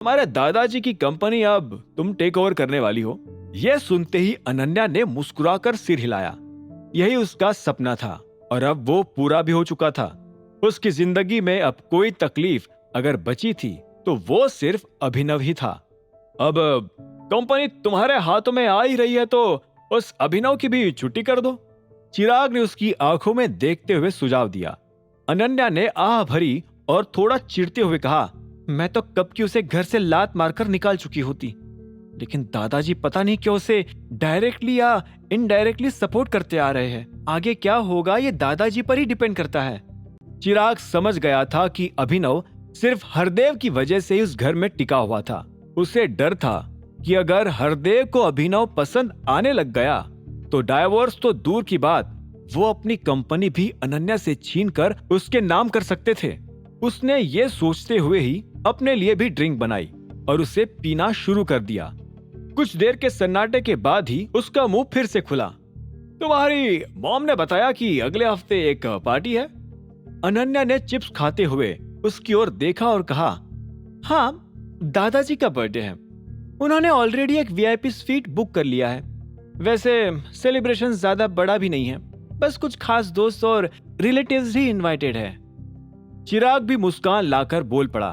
तुम्हारे दादाजी की कंपनी अब तुम टेक ओवर करने वाली हो। यह सुनते ही अनन्या ने मुस्कुराकर सिर हिलाया। यही उसका सपना था और अब वो पूरा भी हो चुका था। उसकी जिंदगी में अब कोई तकलीफ अगर बची थी तो वो सिर्फ अभिनव ही था। अब कंपनी तुम्हारे हाथों में आ ही रही है तो उस अभिनव की भी छुट्टी कर दो। चिराग ने उसकी आंखों में देखते हुए सुझाव दिया। अनन्या ने आह भरी और थोड़ा चिढ़ते हुए कहा, मैं तो कब की उसे घर से लात मारकर निकाल चुकी होती, लेकिन दादाजी पता नहीं क्यों उसे डायरेक्टली या इनडायरेक्टली सपोर्ट करते आ रहे हैं। आगे क्या होगा ये दादाजी पर ही डिपेंड करता है। चिराग समझ गया था कि अभिनव सिर्फ हरदेव की वजह से ही उस घर में टिका हुआ था। उसे डर था कि अगर हरदेव को अभिनव पसंद आने लग गया तो डाइवोर्स तो दूर की बात, वो अपनी कंपनी भी अनन्या से छीनकर उसके नाम कर सकते थे। उसने ये सोचते हुए ही अपने लिए भी ड्रिंक बनाई और उसे पीना शुरू कर दिया। कुछ देर के सन्नाटे के बाद ही उसका मुंह फिर से खुला। तुम्हारी मॉम ने बताया कि अगले हफ्ते एक पार्टी है। अनन्या ने चिप्स खाते हुए उसकी ओर देखा और कहा, हाँ, दादाजी का बर्थडे है। उन्होंने ऑलरेडी एक वीआईपी स्वीट बुक कर लिया है। वैसे सेलिब्रेशन ज्यादा बड़ा भी नहीं है, बस कुछ खास दोस्त और रिलेटिव्स ही इनवाइटेड है। चिराग भी मुस्कान लाकर बोल पड़ा,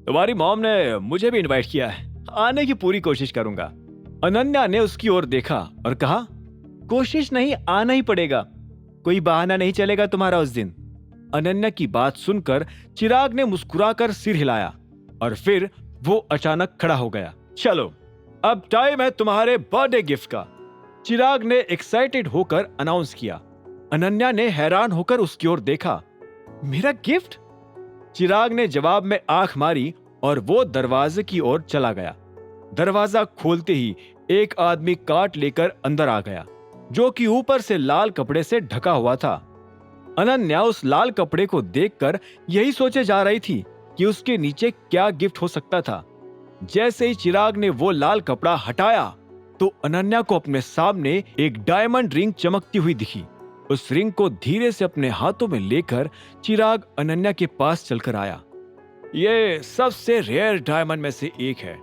तुम्हारी मॉम ने मुझे भी इनवाइट किया है, आने की पूरी कोशिश करूंगा। अनन्या ने उसकी ओर देखा और कहा, कोशिश नहीं, आना ही पड़ेगा, कोई बहाना नहीं चलेगा तुम्हारा उस दिन। अनन्या की बात सुनकर चिराग ने मुस्कुराकर सिर हिलाया और फिर वो अचानक खड़ा हो गया। चलो अब टाइम है तुम्हारे बर्थडे गिफ्ट का, चिराग ने एक्साइटेड होकर अनाउंस किया। अनन्या ने हैरान होकर उसकी ओर देखा। मेरा गिफ्ट? चिराग ने जवाब में आंख मारी और वो दरवाजे की ओर चला गया। दरवाजा खोलते ही एक आदमी काट लेकर अंदर आ गया, जो कि ऊपर से लाल कपड़े से ढका हुआ था। अनन्या उस लाल कपड़े को देखकर यही सोचे जा रही थी कि उसके नीचे क्या गिफ्ट हो सकता था। जैसे ही चिराग ने वो लाल कपड़ा हटाया तो अनन्या को अपने सामने एक डायमंड रिंग चमकती हुई दिखी। उस रिंग को धीरे से अपने हाथों में लेकर चिराग अनन्या के पास चलकर आया। ये सबसे रेयर डायमंड में से एक है,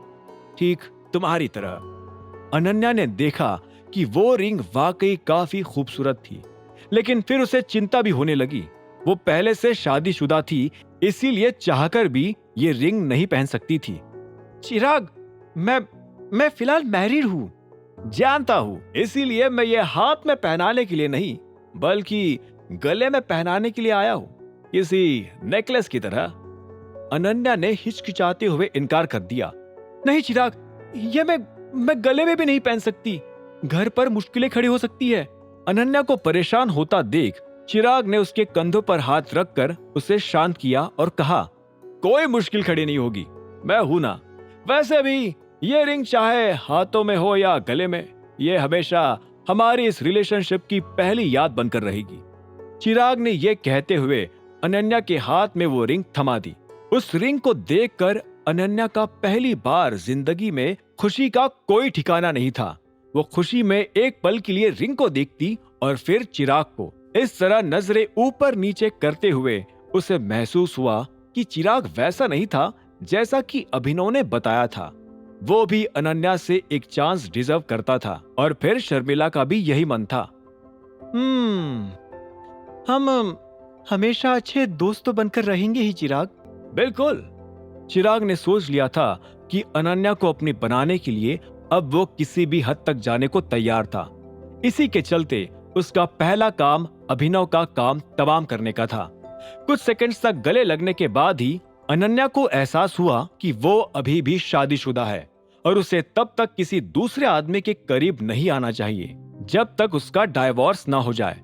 ठीक तुम्हारी तरह। अनन्या ने देखा कि वो रिंग वाकई काफी खूबसूरत थी, लेकिन फिर उसे चिंता भी होने लगी। वो पहले से शादीशुदा थी, इसीलिए चाहकर भी ये रिंग नहीं पहन सकती थी। चिराग, मैं फिलहाल मैरिड हूँ। जानता हूँ, इसीलिए मैं ये हाथ में पहनाने के लिए नहीं बल्कि गले में पहनाने के लिए आया हूँ, किसी नेकलेस की तरह। अनन्या ने हिचकिचाते हुए इनकार कर दिया। नहीं चिराग, ये मैं गले में भी नहीं पहन सकती, घर पर मुश्किलें खड़ी हो सकती है। अनन्या को परेशान होता देख चिराग ने उसके कंधों पर हाथ रखकर उसे शांत किया और कहा, कोई मुश्किल खड़ी नहीं होगी, मैं हूं ना। वैसे भी ये रिंग चाहे हाथों में हो या गले में, ये हमेशा हमारी इस रिलेशनशिप की पहली याद बनकर रहेगी। चिराग ने यह कहते हुए अनन्या के हाथ में वो रिंग थमा दी। उस रिंग को देखकर अनन्या का पहली बार जिंदगी में खुशी का कोई ठिकाना नहीं था। वो खुशी में एक पल के लिए रिंग को देखती और फिर चिराग को। इस तरह नजरें ऊपर नीचे करते हुए उसे महसूस हुआ कि चिराग वैसा नहीं था जैसा कि अभिनव ने बताया था। वो भी अनन्या से एक चांस डिजर्व करता था और फिर शर्मिला का भी यही मन था। हम हमेशा अच्छे दोस्त तो बनकर रहेंगे ही चिराग। बिल्कुल, चिराग ने सोच लिया था कि अनन्या को अपनी बनाने के लिए अब वो किसी भी हद तक जाने को तैयार था। इसी के चलते उसका पहला काम अभिनव का काम तमाम करने का था। कुछ सेकंड्स तक गले लगने के बाद ही अनन्या को एहसास हुआ कि वो अभी भी शादीशुदा है और उसे तब तक किसी दूसरे आदमी के करीब नहीं आना चाहिए जब तक उसका डाइवोर्स ना हो जाए।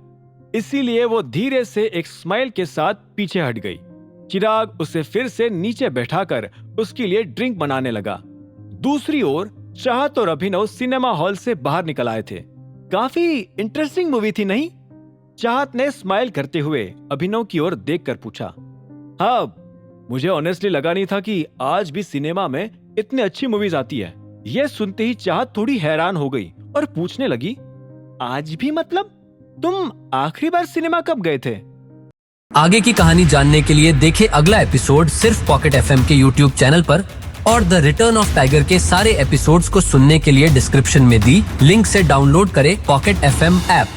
इसीलिए वो धीरे से एक स्माइल के साथ पीछे हट गई। चिराग उसे फिर से नीचे बैठाकर उसके लिए ड्रिंक बनाने लगा। दूसरी ओर चाहत और अभिनव सिनेमा हॉल से बाहर निकल आए थे। काफी इंटरेस्टिंग मूवी थी नहीं? चाहत ने स्माइल करते हुए अभिनव की ओर देखकर पूछा। हाँ, मुझे ऑनेस्टली लगा नहीं था कि आज भी सिनेमा में इतनी अच्छी मूवीज आती है। यह सुनते ही चाहत थोड़ी हैरान हो गई और पूछने लगी, आज भी मतलब? तुम आखिरी बार सिनेमा कब गए थे? आगे की कहानी जानने के लिए देखें अगला एपिसोड सिर्फ पॉकेट एफएम के यूट्यूब चैनल पर। और द रिटर्न ऑफ टाइगर के सारे एपिसोड्स को सुनने के लिए डिस्क्रिप्शन में दी लिंक से डाउनलोड करें पॉकेट FM ऐप।